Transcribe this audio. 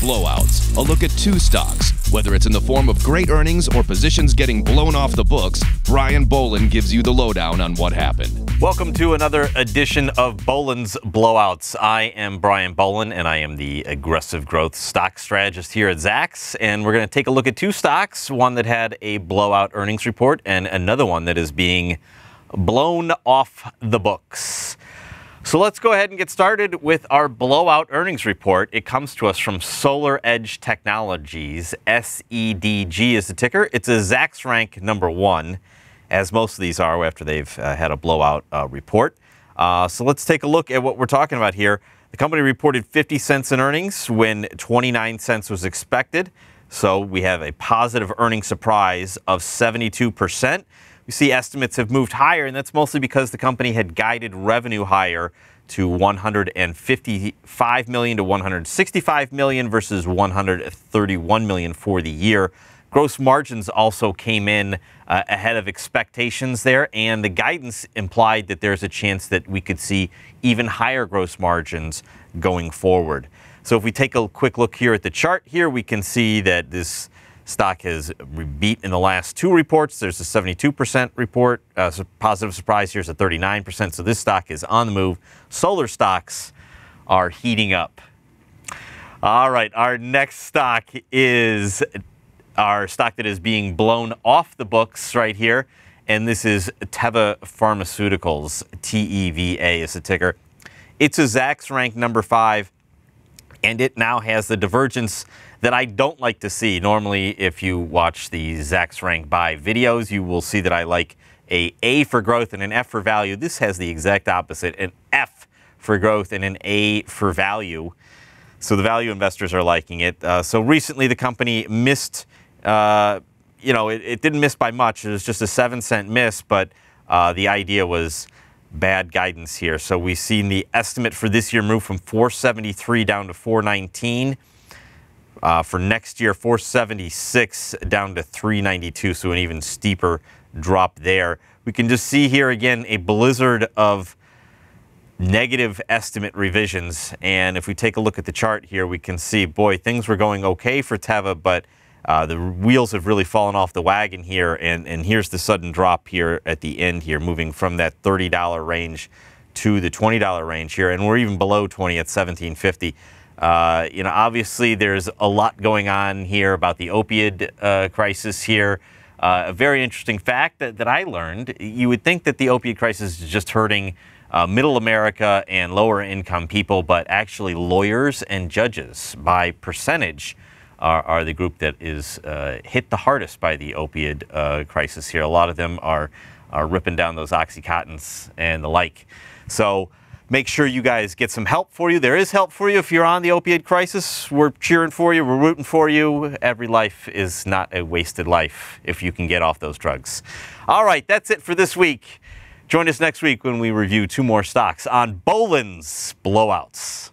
Blowouts, a look at two stocks. Whether it's in the form of great earnings or positions getting blown off the books, Brian Bolin gives you the lowdown on what happened. Welcome to another edition of Bolin's Blowouts. I am Brian Bolin, and I am the aggressive growth stock strategist here at Zacks. And we're going to take a look at two stocks, one that had a blowout earnings report and another one that is being blown off the books. So let's go ahead and get started with our blowout earnings report. It comes to us from SolarEdge Technologies. SEDG is the ticker. It's a Zacks rank number 1, as most of these are after they've had a blowout report. So let's take a look at what we're talking about here. The company reported 50 cents in earnings when 29 cents was expected. So we have a positive earnings surprise of 72%. We see estimates have moved higher, and that's mostly because the company had guided revenue higher to $155 million to $165 million versus $131 million for the year. Gross margins also came in ahead of expectations there, and the guidance implied that there's a chance that we could see even higher gross margins going forward. So if we take a quick look here at the chart here, we can see that this stock has beat in the last two reports. There's a 72% report. Positive surprise, here's a 39%. So this stock is on the move. Solar stocks are heating up. All right, our next stock is our stock that is being blown off the books right here. And this is Teva Pharmaceuticals. TEVA is the ticker. It's a Zacks rank number 5. And it now has the divergence that I don't like to see. Normally, if you watch the Zacks rank by videos, you will see that I like A for growth and an F for value. This has the exact opposite, an F for growth and an A for value. So the value investors are liking it. So recently the company missed, it didn't miss by much. It was just a 7-cent miss, but the idea was bad guidance here. So we've seen the estimate for this year move from 473 down to 419. For next year, 476 down to 392, so an even steeper drop there. We can just see here again a blizzard of negative estimate revisions. And if we take a look at the chart here, we can see, boy, things were going okay for Teva, but the wheels have really fallen off the wagon here, and here's the sudden drop here at the end here, moving from that $30 range to the $20 range here, and we're even below 20 at $17.50. Obviously there's a lot going on here about the opioid crisis here. A very interesting fact that I learned, you would think that the opioid crisis is just hurting middle America and lower income people, but actually lawyers and judges by percentage are the group that is hit the hardest by the opioid crisis here. A lot of them are ripping down those Oxycontins and the like. So make sure you guys get some help for you. There is help for you if you're on the opioid crisis. We're cheering for you. We're rooting for you. Every life is not a wasted life if you can get off those drugs. All right, that's it for this week. Join us next week when we review 2 more stocks on Bolin's Blowouts.